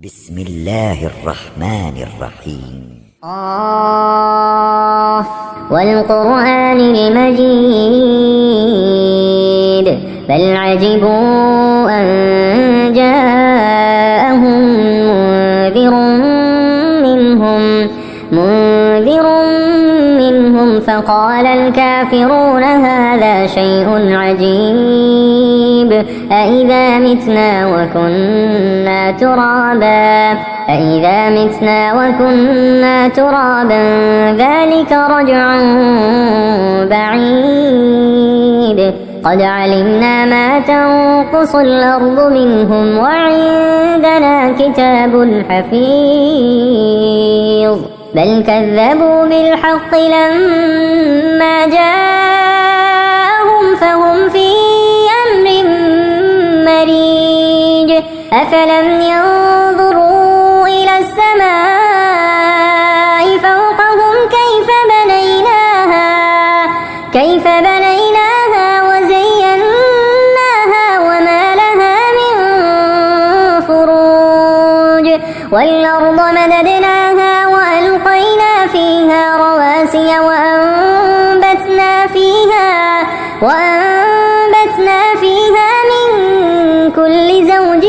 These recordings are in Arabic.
بسم الله الرحمن الرحيم. قاف والقرآن المجيد بل عجبوا أن جاءهم منذر منهم فقال الكافرون هذا شيء عجيب أإذا متنا وكنا ترابا ذلك رجع بعيد قد علمنا ما تنقص الأرض منهم وعندنا كتاب حفيظ بل كذبوا بالحق لما جاءهم فهم في أمر مريج أفلم ينظروا إلى السماء فوقهم كيف بنيناها وزيناها وما لها من فروج والأرض مددناها وألقينا فيها رواسي وأنبتنا فيها من كل زوج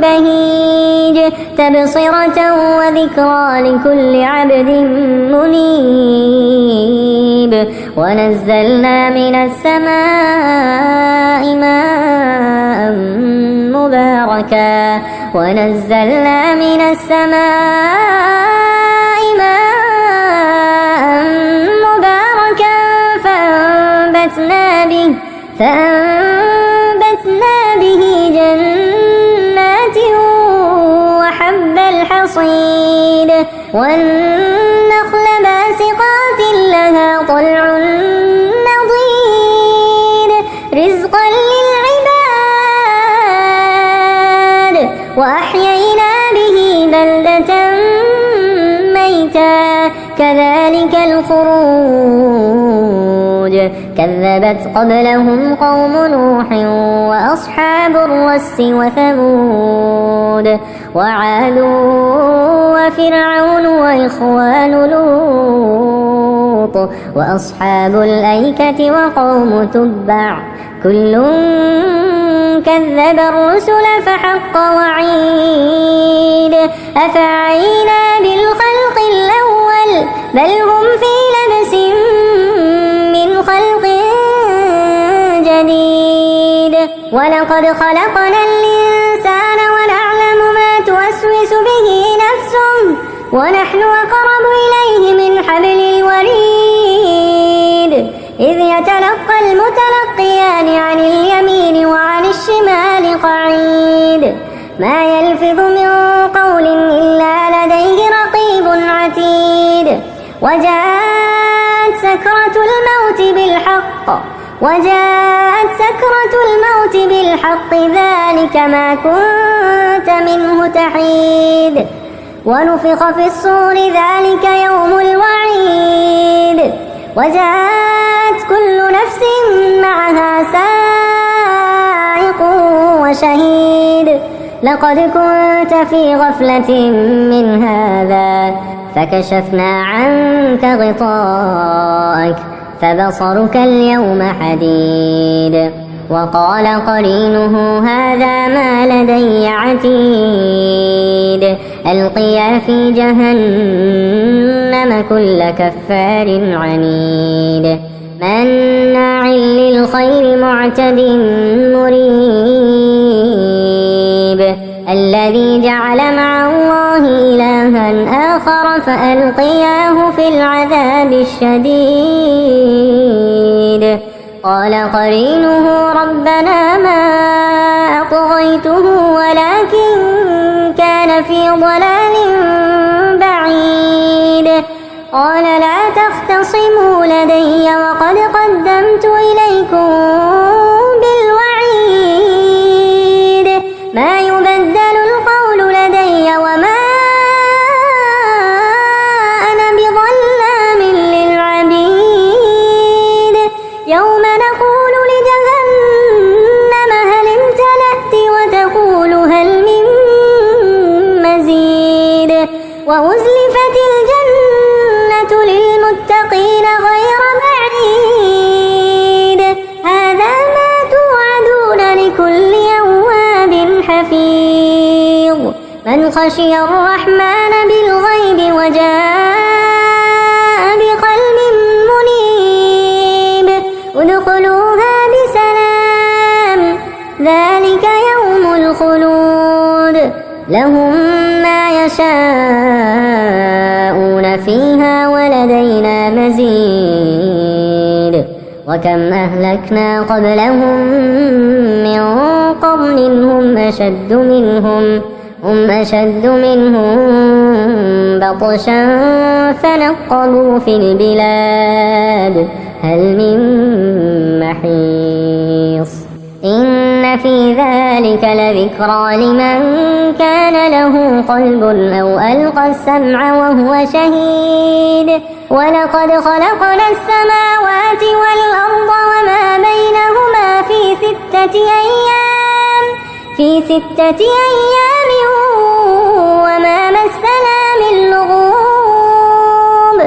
بهيج تبصرة وذكرى لكل عبد منيب ونزلنا من السماء ماء مباركا فأنبتنا به جنات وحب الحصيد والنخل باسقات لها طلع نضيد رزقا للعباد وأحيينا به بلدة ميتا كذلك الخروج كذبت قبلهم قوم نوح وأصحاب الرس وثمود وعاد وفرعون وإخوان لوط وأصحاب الأيكة وقوم تبع كل كذب الرسل فحق وعيد أفعينا بالخلق الأول بل هم في لبس من خلق جديد ولقد خلقنا الإنسان ونعلم ما توسوس به نفسه ونحن أقرب إليه من حبل الوريد إذ يتلقى المتلقيان عن اليمين وعن الشمال قعيد ما يلفظ من قول إلا لديه رقيب عتيد وجاءت سكرة الموت بالحق ذلك ما كنت منه تحيد ونفخ في الصور ذلك يوم الوعيد وجاءت كل نفس معها سائق وشهيد لقد كنت في غفلة من هذا فكشفنا عنك غطاءك فبصرك اليوم حديد وقال قرينه هذا ما لدي عتيد ألقيا في جهنم كل كفار عنيد مناع للخير معتد مريب الذي جعل مع الله إلها آخر فألقياه في العذاب الشديد قال قرينه ربنا ما أطغيته ولكن كان في ضلال بعيد قال لا تختصموا لدي وقد قدمت إليكم بالوعيد ما يبدل القول لدي وما أنا بظلام للعبيد يوم نقول لجهنم هل امتلأت وتقول هل من وأزلفت الجنة للمتقين غير بعيد هذا ما توعدون لكل أواب حفيظ من خشي الرحمن بالغيب وجاء بقلب منيب ادخلوها بسلام ذلك يوم الخلود لهم ما يشاءون فيها ولدينا مزيد وكم أهلكنا قبلهم من قرن هم أشد منهم بطشا فنقبوا في البلاد هل من محيص إن في ذلك لذكرى لمن كان له قلب أو ألقى السمع وهو شهيد ولقد خلقنا السماوات والأرض وما بينهما في ستة أيام وما مسنا من لغوب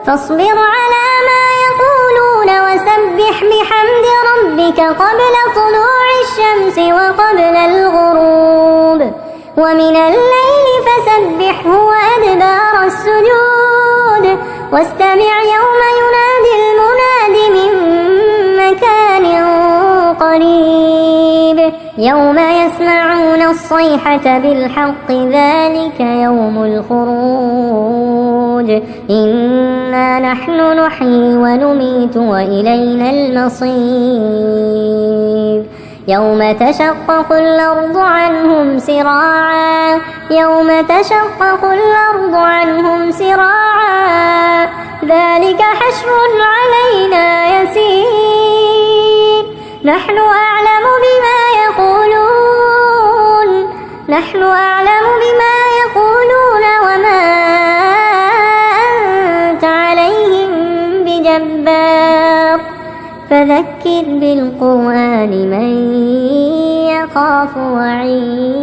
فاصبر على ما يقولون وسبح بحمد ربك قبل طلوع الشمس وقبل الغروب ومن الليل فسبحه وأدبار السجود واستمع يوم ينادي المناد من مكان قريب يوم يسمعون الصيحة بالحق ذلك يوم الخروج إنا نحن نحيي ونميت وإلينا المصير يوم تشقق الأرض عنهم سراعا ذلك حشر علينا يسير نحن أعلم بما يقولون وما أنت عليهم بجبار فذكر بالقرآن من يخاف وعيد